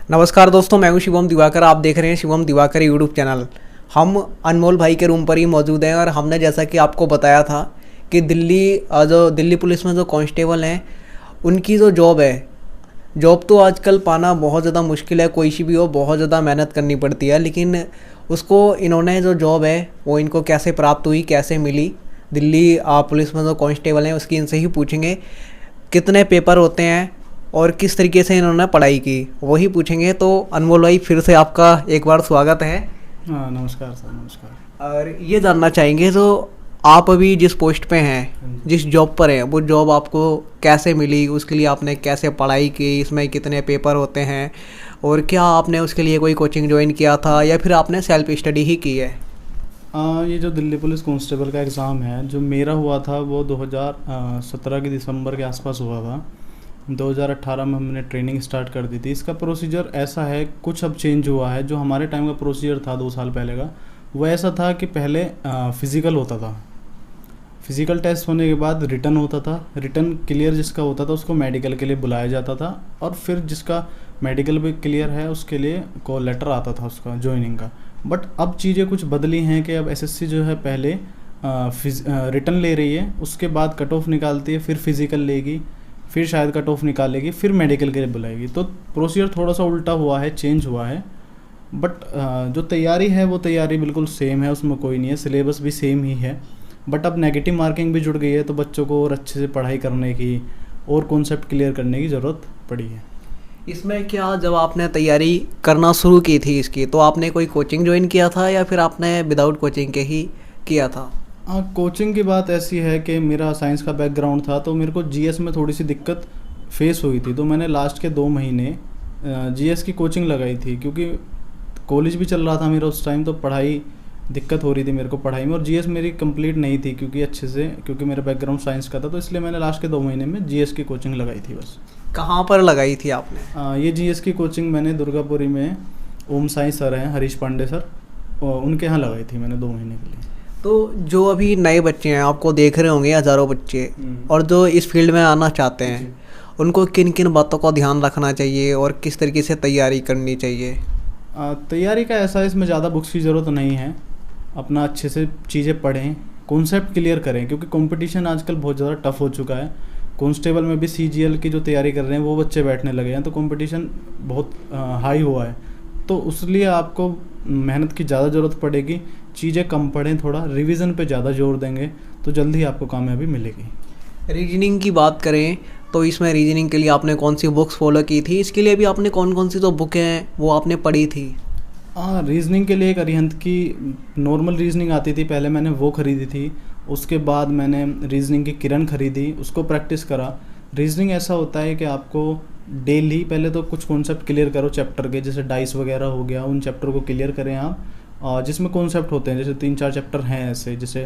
नमस्कार दोस्तों, मैं हूं शिवम दिवाकर। आप देख रहे हैं शिवम दिवाकर यूट्यूब चैनल। हम अनमोल भाई के रूम पर ही मौजूद हैं और हमने जैसा कि आपको बताया था कि जो दिल्ली पुलिस में जो कांस्टेबल हैं उनकी जो जॉब तो आजकल पाना बहुत ज़्यादा मुश्किल है। कोई सी भी हो, बहुत ज़्यादा मेहनत करनी पड़ती है, लेकिन उसको इन्होंने जो जॉब है वो इनको कैसे प्राप्त हुई, कैसे मिली, दिल्ली पुलिस में जो कांस्टेबल हैं उसकी इनसे ही पूछेंगे। कितने पेपर होते हैं और किस तरीके से इन्होंने पढ़ाई की, वही पूछेंगे। तो अनमोल भाई, फिर से आपका एक बार स्वागत है। हाँ, नमस्कार सर, नमस्कार। और ये जानना चाहेंगे, जो आप अभी जिस पोस्ट पे हैं, जिस जॉब पर हैं, वो जॉब आपको कैसे मिली, उसके लिए आपने कैसे पढ़ाई की, इसमें कितने पेपर होते हैं, और क्या आपने उसके लिए कोई कोचिंग ज्वाइन किया था या फिर आपने सेल्फ स्टडी ही की है? ये जो दिल्ली पुलिस कांस्टेबल का एग्ज़ाम है जो मेरा हुआ था वो 2017 के दिसंबर के आसपास हुआ था। 2018 में हमने ट्रेनिंग स्टार्ट कर दी थी। इसका प्रोसीजर ऐसा है, कुछ अब चेंज हुआ है। जो हमारे टाइम का प्रोसीजर था 2 साल पहले का, वो ऐसा था कि पहले फ़िज़िकल होता था। फ़िज़िकल टेस्ट होने के बाद रिटन होता था। रिटन क्लियर जिसका होता था उसको मेडिकल के लिए बुलाया जाता था, और फिर जिसका मेडिकल भी क्लियर है उसके लिए कॉल लेटर आता था उसका ज्वाइनिंग का। बट अब चीज़ें कुछ बदली हैं कि अब एसएससी जो है पहले रिटन ले रही है, उसके बाद कट ऑफ निकालती है, फिर फिज़िकल लेगी, फिर शायद कट ऑफ निकालेगी, फिर मेडिकल के लिए बुलाएगी। तो प्रोसीजर थोड़ा सा उल्टा हुआ है, चेंज हुआ है। बट जो तैयारी है वो तैयारी बिल्कुल सेम है, उसमें कोई नहीं है। सिलेबस भी सेम ही है, बट अब नेगेटिव मार्किंग भी जुड़ गई है, तो बच्चों को और अच्छे से पढ़ाई करने की और कॉन्सेप्ट क्लियर करने की ज़रूरत पड़ी है। इसमें क्या, जब आपने तैयारी करना शुरू की थी इसकी, तो आपने कोई कोचिंग ज्वाइन किया था या फिर आपने विदाउट कोचिंग के ही किया था? हाँ, कोचिंग की बात ऐसी है कि मेरा साइंस का बैकग्राउंड था, तो मेरे को जीएस में थोड़ी सी दिक्कत फेस हुई थी। तो मैंने लास्ट के 2 महीने जीएस की कोचिंग लगाई थी, क्योंकि कॉलेज भी चल रहा था मेरा उस टाइम, तो पढ़ाई दिक्कत हो रही थी मेरे को पढ़ाई में, और जीएस मेरी कंप्लीट नहीं थी क्योंकि मेरा बैकग्राउंड साइंस का था। तो इसलिए मैंने लास्ट के 2 महीने में जीएस की कोचिंग लगाई थी बस। कहाँ पर लगाई थी आपने? ये जीएस की कोचिंग मैंने दुर्गापुरी में ओम साई सर हैं, हरीश पांडे सर, उनके यहाँ लगाई थी मैंने 2 महीने के लिए। तो जो अभी नए बच्चे हैं, आपको देख रहे होंगे हज़ारों बच्चे, और जो इस फील्ड में आना चाहते हैं, उनको किन किन बातों का ध्यान रखना चाहिए और किस तरीके से तैयारी करनी चाहिए? तैयारी का ऐसा है, इसमें ज़्यादा बुक्स की ज़रूरत नहीं है। अपना अच्छे से चीज़ें पढ़ें, कॉन्सेप्ट क्लियर करें, क्योंकि कंपटीशन आजकल बहुत ज़्यादा टफ हो चुका है। कांस्टेबल में भी सीजीएल की जो तैयारी कर रहे हैं वो बच्चे बैठने लगे हैं, तो कंपटीशन बहुत हाई हुआ है। तो उसलिए आपको मेहनत की ज़्यादा ज़रूरत पड़ेगी। चीज़ें कम पढ़ें, थोड़ा रिवीजन पे ज़्यादा जोर देंगे तो जल्दी आपको कामयाबी मिलेगी। रीजनिंग की बात करें तो इसमें रीजनिंग के लिए आपने कौन सी बुक्स फॉलो की थी? इसके लिए भी आपने कौन कौन सी जो बुक हैं वो आपने पढ़ी थी? हाँ, रीजनिंग के लिए एक अरिहंत की नॉर्मल रीजनिंग आती थी, पहले मैंने वो ख़रीदी थी। उसके बाद मैंने रीजनिंग की किरण ख़रीदी, उसको प्रैक्टिस करा। रीजनिंग ऐसा होता है कि आपको डेली पहले तो कुछ कॉन्सेप्ट क्लियर करो चैप्टर के, जैसे डाइस वगैरह हो गया, उन चैप्टर को क्लियर करें आप। जिसमें कॉन्सेप्ट होते हैं, जैसे 3-4 चैप्टर हैं ऐसे, जैसे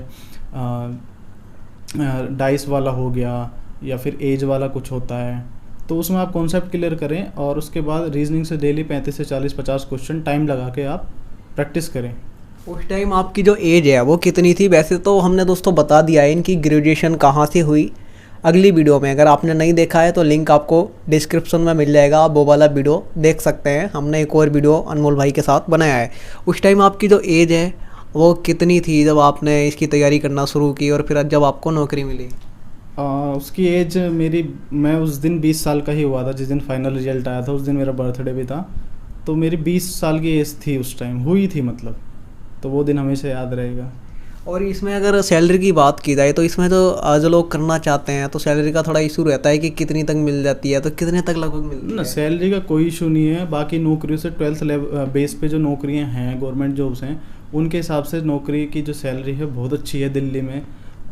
डाइस वाला हो गया या फिर एज वाला कुछ होता है, तो उसमें आप कॉन्सेप्ट क्लियर करें। और उसके बाद रीजनिंग से डेली 35 से 40-50 क्वेश्चन टाइम लगा के आप प्रैक्टिस करें। उस टाइम आपकी जो एज है वो कितनी थी? वैसे तो हमने दोस्तों बता दिया है इनकी ग्रेजुएशन कहाँ से हुई अगली वीडियो में। अगर आपने नहीं देखा है तो लिंक आपको डिस्क्रिप्शन में मिल जाएगा, आप वो वाला वीडियो देख सकते हैं। हमने एक और वीडियो अनमोल भाई के साथ बनाया है। उस टाइम आपकी जो एज है वो कितनी थी जब आपने इसकी तैयारी करना शुरू की और फिर जब आपको नौकरी मिली? उसकी एज मैं उस दिन 20 साल का ही हुआ था, जिस दिन फाइनल रिजल्ट आया था। उस दिन मेरा बर्थडे भी था, तो मेरी 20 साल की एज थी उस टाइम, हुई थी मतलब। तो वो दिन हमेशा याद रहेगा। और इसमें अगर सैलरी की बात की जाए तो इसमें तो जो लोग करना चाहते हैं तो सैलरी का थोड़ा इशू रहता है कि कितनी तक मिल जाती है, तो कितने तक लगभग मिलती है? सैलरी का कोई इशू नहीं है। बाकी नौकरियों से 12th लेवल बेस पे जो नौकरियां हैं, गवर्नमेंट जॉब्स हैं, उनके हिसाब से नौकरी की जो सैलरी है बहुत अच्छी है दिल्ली में,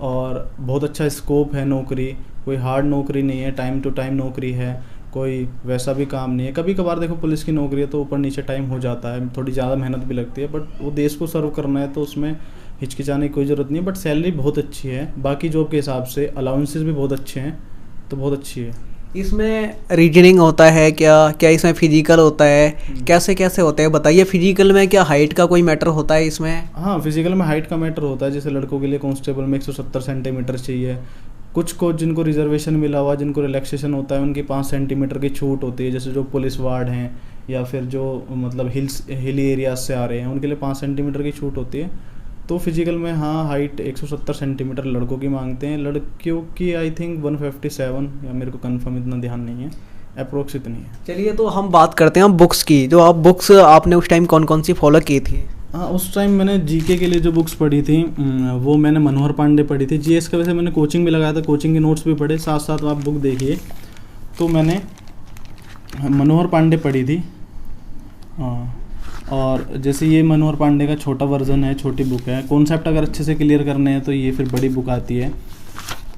और बहुत अच्छा स्कोप है नौकरी। कोई हार्ड नौकरी नहीं है, टाइम टू टाइम नौकरी है, कोई वैसा भी काम नहीं है। कभी कभार देखो पुलिस की नौकरी है तो ऊपर नीचे टाइम हो जाता है, थोड़ी ज़्यादा मेहनत भी लगती है, बट वो देश को सर्व करना है तो उसमें हिचकिचाने की कोई ज़रूरत नहीं है। बट सैलरी बहुत अच्छी है, बाकी जॉब के हिसाब से अलाउंसेस भी बहुत अच्छे हैं, तो बहुत अच्छी है। इसमें रीजनिंग होता है क्या? क्या इसमें फिजिकल होता है? कैसे कैसे होते हैं बताइए। फिजिकल में क्या हाइट का कोई मैटर होता है इसमें? हाँ, फिजिकल में हाइट का मैटर होता है। जैसे लड़कों के लिए कांस्टेबल में 170 सेंटीमीटर चाहिए। कुछ को जिनको रिजर्वेशन मिला हुआ, जिनको रिलैक्सेशन होता है, उनकी 5 सेंटीमीटर की छूट होती है। जैसे जो पुलिस वार्ड हैं या फिर जो मतलब हिली एरियाज से आ रहे हैं उनके लिए 5 सेंटीमीटर की छूट होती है। तो फिजिकल में हाँ हाइट 170 सेंटीमीटर लड़कों की मांगते हैं, लड़कियों की आई थिंक 157, या मेरे को कंफर्म इतना ध्यान नहीं है, अप्रोक्स इतनी है। चलिए तो हम बात करते हैं बुक्स की। जो आप बुक्स आपने उस टाइम कौन कौन सी फॉलो की थी? हाँ, उस टाइम मैंने जीके के लिए जो बुक्स पढ़ी थी वो मैंने मनोहर पांडे पढ़ी थी। जीएस का वैसे मैंने कोचिंग भी लगाया था, कोचिंग के नोट्स भी पढ़े, साथ साथ आप बुक देखिए। तो मैंने मनोहर पांडे पढ़ी थी। और जैसे ये मनोहर पांडे का छोटा वर्जन है, छोटी बुक है। कॉन्सेप्ट अगर अच्छे से क्लियर करने हैं तो ये फिर बड़ी बुक आती है।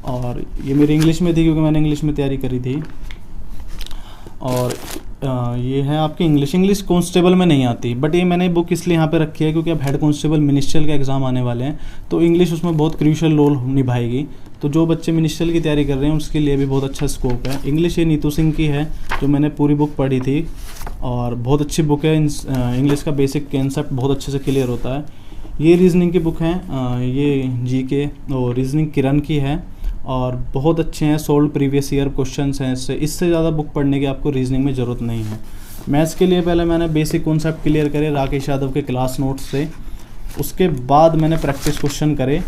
और ये मेरी इंग्लिश में थी क्योंकि मैंने इंग्लिश में तैयारी करी थी। और ये है आपकी इंग्लिश कांस्टेबल में नहीं आती, बट ये मैंने बुक इसलिए यहाँ पे रखी है क्योंकि अब हेड कांस्टेबल मिनिस्ट्रियल के एग्ज़ाम आने वाले हैं, तो इंग्लिश उसमें बहुत क्रूशियल रोल निभाएगी। तो जो बच्चे मिनिस्ट्रियल की तैयारी कर रहे हैं उसके लिए भी बहुत अच्छा स्कोप है। इंग्लिश ये नीतू सिंह की है जो मैंने पूरी बुक पढ़ी थी, और बहुत अच्छी बुक है। इंग्लिश का बेसिक कंसेप्ट बहुत अच्छे से क्लियर होता है। ये रीजनिंग की बुक है, ये जीके और रीजनिंग किरण की है, और बहुत अच्छे हैं। सोल्व प्रीवियस ईयर क्वेश्चंस हैं इससे ज़्यादा बुक पढ़ने की आपको रीजनिंग में ज़रूरत नहीं है। मैथ्स के लिए पहले मैंने बेसिक कॉन्सेप्ट क्लियर करे राकेश यादव के क्लास नोट्स से, उसके बाद मैंने प्रैक्टिस क्वेश्चन करे।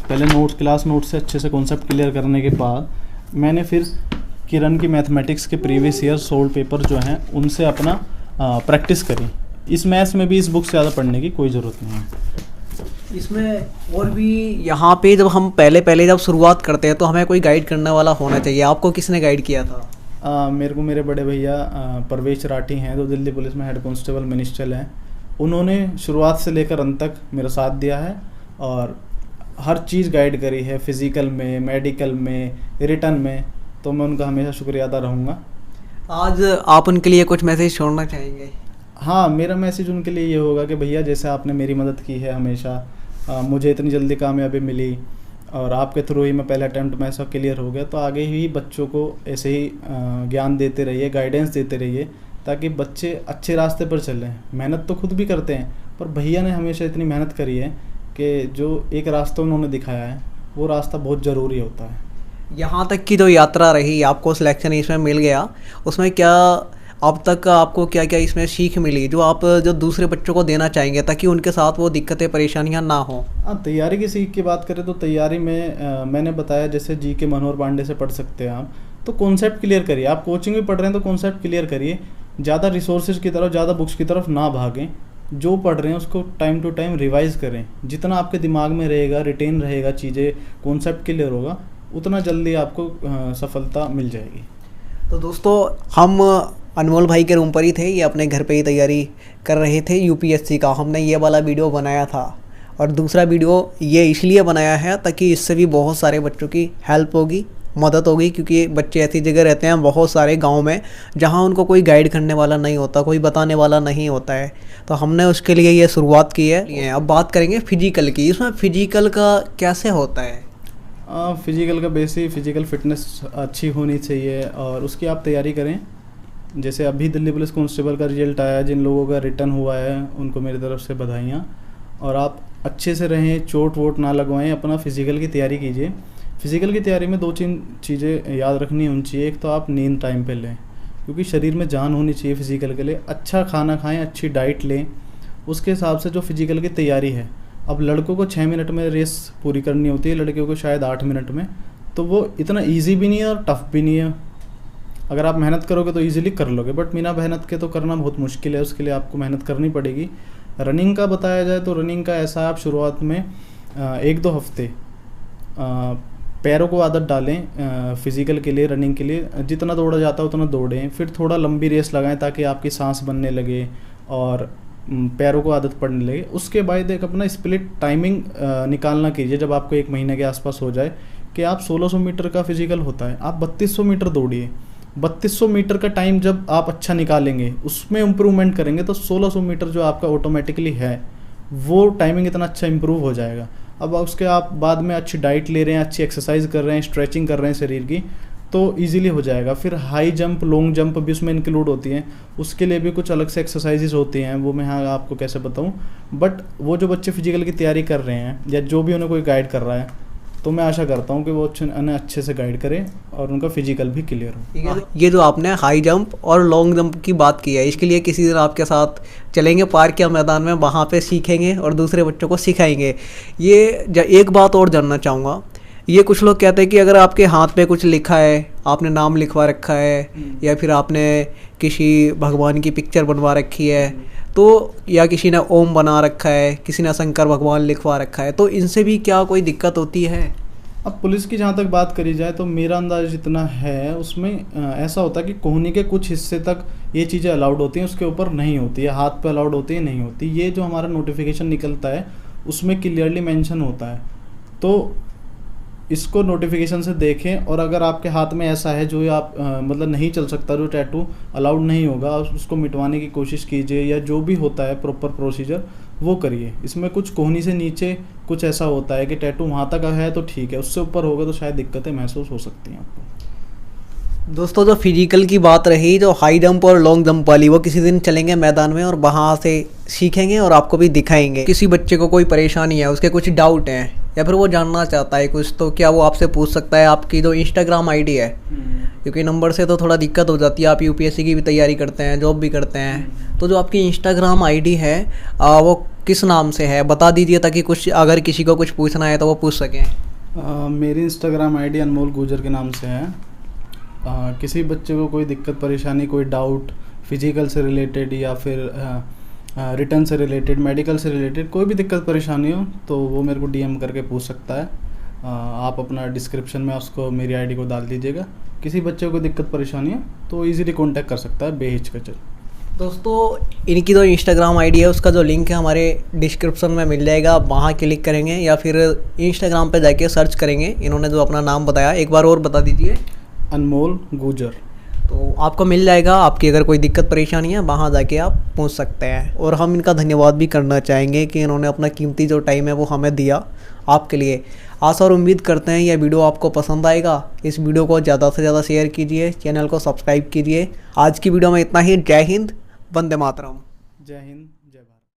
पहले क्लास नोट्स से अच्छे से कॉन्सेप्ट क्लियर करने के बाद मैंने फिर किरण की मैथमेटिक्स के प्रीवियस ईयर सोल्व पेपर जो हैं उनसे अपना प्रैक्टिस करी। इस मैथ्स में भी इस बुक से ज़्यादा पढ़ने की कोई ज़रूरत नहीं है। इसमें और भी यहाँ पे जब हम पहले जब शुरुआत करते हैं तो हमें कोई गाइड करने वाला होना चाहिए। आपको किसने गाइड किया था? मेरे को मेरे बड़े भैया परवेश राठी हैं, जो दिल्ली पुलिस में हेड कांस्टेबल मिनिस्ट्रियल हैं। उन्होंने शुरुआत से लेकर अंत तक मेरा साथ दिया है और हर चीज़ गाइड करी है, फिज़िकल में, मेडिकल में, रिटन में। तो मैं उनका हमेशा शुक्रिया अदा रहूँगा। आज आप उनके लिए कुछ मैसेज छोड़ना चाहेंगे? हाँ, मेरा मैसेज उनके लिए ये होगा कि भैया जैसे आपने मेरी मदद की है हमेशा, मुझे इतनी जल्दी कामयाबी मिली और आपके थ्रू ही मैं पहले अटैम्प्ट में ऐसा क्लियर हो गया, तो आगे ही बच्चों को ऐसे ही ज्ञान देते रहिए, गाइडेंस देते रहिए, ताकि बच्चे अच्छे रास्ते पर चलें। मेहनत तो खुद भी करते हैं, पर भैया ने हमेशा इतनी मेहनत करी है कि जो एक रास्ता उन्होंने दिखाया है वो रास्ता बहुत ज़रूरी होता है। यहाँ तक की जो यात्रा रही, आपको सिलेक्शन इसमें मिल गया, उसमें क्या अब तक आपको क्या क्या इसमें सीख मिली जो आप जो दूसरे बच्चों को देना चाहेंगे ताकि उनके साथ वो दिक्कतें परेशानियां ना हो? हाँ, तैयारी की सीख की बात करें तो तैयारी में मैंने बताया जैसे जीके मनोहर पांडे से पढ़ सकते हैं आप, तो कॉन्सेप्ट क्लियर करिए। आप कोचिंग भी पढ़ रहे हैं तो कॉन्सेप्ट क्लियर करिए, ज़्यादा रिसोर्सेज की तरफ, ज़्यादा बुक्स की तरफ ना भागें। जो पढ़ रहे हैं उसको टाइम टू टाइम रिवाइज़ करें। जितना आपके दिमाग में रहेगा, रिटेन रहेगा, चीज़ें कॉन्सेप्ट क्लियर होगा, उतना जल्दी आपको सफलता मिल जाएगी। तो दोस्तों, हम अनमोल भाई के रूम पर ही थे, ये अपने घर पे ही तैयारी कर रहे थे यूपीएससी का। हमने ये वाला वीडियो बनाया था और दूसरा वीडियो ये इसलिए बनाया है ताकि इससे भी बहुत सारे बच्चों की हेल्प होगी, मदद होगी, क्योंकि बच्चे ऐसी जगह रहते हैं बहुत सारे गांव में जहां उनको कोई गाइड करने वाला नहीं होता, कोई बताने वाला नहीं होता है। तो हमने उसके लिए ये शुरुआत की है। अब बात करेंगे फिजिकल की। इसमें फिजिकल का कैसे होता है? फिजिकल का बेसिक फिजिकल फिटनेस अच्छी होनी चाहिए और उसकी आप तैयारी करें। जैसे अभी दिल्ली पुलिस कांस्टेबल का रिजल्ट आया, जिन लोगों का रिटर्न हुआ है उनको मेरी तरफ से बधाइयाँ। और आप अच्छे से रहें, चोट वोट ना लगवाएं, अपना फिज़िकल की तैयारी कीजिए। फिज़िकल की तैयारी में 2-3 चीज़ें याद रखनी होनी चाहिए। एक तो आप नींद टाइम पे लें, क्योंकि शरीर में जान होनी चाहिए फिज़िकल के लिए। अच्छा खाना खाएं, अच्छी डाइट लें, उसके हिसाब से जो फिज़िकल की तैयारी है। अब लड़कों को 6 मिनट में रेस पूरी करनी होती है, लड़कियों को शायद 8 मिनट में, तो वो इतना ईजी भी नहीं है और टफ भी नहीं है। अगर आप मेहनत करोगे तो ईजिली कर लोगे, बट बिना मेहनत के तो करना बहुत मुश्किल है, उसके लिए आपको मेहनत करनी पड़ेगी। रनिंग का बताया जाए तो रनिंग का ऐसा है, आप शुरुआत में 1-2 हफ्ते पैरों को आदत डालें फिज़िकल के लिए, रनिंग के लिए। जितना दौड़ा जाता है उतना दौड़ें, फिर थोड़ा लंबी रेस लगाएं ताकि आपकी सांस बनने लगे और पैरों को आदत पड़ने लगे। उसके बाद एक अपना स्प्लिट टाइमिंग निकालना कीजिए, जब आपको 1 महीने के आसपास हो जाए कि आप 1600 मीटर का फिज़िकल होता है, आप 3200 मीटर दौड़िए। 3200 मीटर का टाइम जब आप अच्छा निकालेंगे, उसमें इम्प्रूवमेंट करेंगे, तो 1600 मीटर जो आपका ऑटोमेटिकली है वो टाइमिंग इतना अच्छा इम्प्रूव हो जाएगा। अब उसके आप बाद में अच्छी डाइट ले रहे हैं, अच्छी एक्सरसाइज कर रहे हैं, स्ट्रेचिंग कर रहे हैं शरीर की, तो इजीली हो जाएगा। फिर हाई जंप, लॉन्ग जंप भी उसमें इंक्लूड होती हैं, उसके लिए भी कुछ अलग से एक्सरसाइजेज होती हैं, वो मैं हाँ आपको कैसे बताऊँ। बट वो जो बच्चे फिजिकल की तैयारी कर रहे हैं या जो भी उन्हें कोई गाइड कर रहा है, तो मैं आशा करता हूँ कि वो उन्हें अच्छे से गाइड करें और उनका फिजिकल भी क्लियर हो। ये जो आपने हाई जंप और लॉन्ग जंप की बात की है, इसके लिए किसी दिन आपके साथ चलेंगे पार्क या मैदान में, वहाँ पे सीखेंगे और दूसरे बच्चों को सिखाएंगे। एक बात और जानना चाहूँगा, ये कुछ लोग कहते हैं कि अगर आपके हाथ पे कुछ लिखा है, आपने नाम लिखवा रखा है या फिर आपने किसी भगवान की पिक्चर बनवा रखी है, तो या किसी ने ओम बना रखा है, किसी ने शंकर भगवान लिखवा रखा है, तो इनसे भी क्या कोई दिक्कत होती है? अब पुलिस की जहाँ तक बात करी जाए तो मेरा अंदाज जितना है उसमें ऐसा होता है कि कोहनी के कुछ हिस्से तक ये चीज़ें अलाउड होती हैं, उसके ऊपर नहीं होती है। हाथ पे अलाउड होती है, नहीं होती। ये जो हमारा नोटिफिकेशन निकलता है उसमें क्लियरली मेंशन होता है, तो इसको नोटिफिकेशन से देखें। और अगर आपके हाथ में ऐसा है जो आप मतलब नहीं चल सकता, जो टैटू अलाउड नहीं होगा, उसको मिटवाने की कोशिश कीजिए, या जो भी होता है प्रॉपर प्रोसीजर वो करिए। इसमें कुछ कोहनी से नीचे कुछ ऐसा होता है कि टैटू वहाँ तक है तो ठीक है, उससे ऊपर होगा तो शायद दिक्कतें महसूस हो सकती हैं आपको। दोस्तों, जो फिजिकल की बात रही, जो हाई जंप और लॉन्ग जंप वाली, वो किसी दिन चलेंगे मैदान में और वहाँ से सीखेंगे और आपको भी दिखाएंगे। किसी बच्चे को कोई परेशानी है, उसके कुछ डाउट हैं या फिर वो जानना चाहता है कुछ, तो क्या वो आपसे पूछ सकता है? आपकी जो इंस्टाग्राम आईडी है, क्योंकि नंबर से तो थोड़ा दिक्कत हो जाती है, आप यूपीएससी की भी तैयारी करते हैं, जॉब भी करते हैं, तो जो आपकी इंस्टाग्राम आईडी है वो किस नाम से है, बता दीजिए, ताकि कुछ अगर किसी को कुछ पूछना है तो वो पूछ सकें। मेरी इंस्टाग्राम आईडी अनमोल गुजर के नाम से है। किसी बच्चे को कोई दिक्कत परेशानी, कोई डाउट फिजिकल से रिलेटेड या फिर रिटर्न से रिलेटेड, मेडिकल से रिलेटेड, कोई भी दिक्कत परेशानी हो तो वो मेरे को डीएम करके पूछ सकता है। आप अपना डिस्क्रिप्शन में उसको मेरी आईडी को डाल दीजिएगा। किसी बच्चे को दिक्कत परेशानी है तो इजीली कांटेक्ट कर सकता है बेहिचक। दोस्तों, इनकी जो इंस्टाग्राम आईडी है उसका जो लिंक है हमारे डिस्क्रिप्शन में मिल जाएगा, वहाँ क्लिक करेंगे या फिर इंस्टाग्राम पे जाके सर्च करेंगे। इन्होंने जो अपना नाम बताया, एक बार और बता दीजिए। अनमोल गुजर, तो आपको मिल जाएगा। आपकी अगर कोई दिक्कत परेशानी है वहाँ जाके आप पूछ सकते हैं। और हम इनका धन्यवाद भी करना चाहेंगे कि इन्होंने अपना कीमती जो टाइम है वो हमें दिया आपके लिए। आशा और उम्मीद करते हैं यह वीडियो आपको पसंद आएगा। इस वीडियो को ज़्यादा से ज़्यादा शेयर कीजिए, चैनल को सब्सक्राइब कीजिए। आज की वीडियो में इतना ही। जय हिंद, वंदे मातरम। जय हिंद।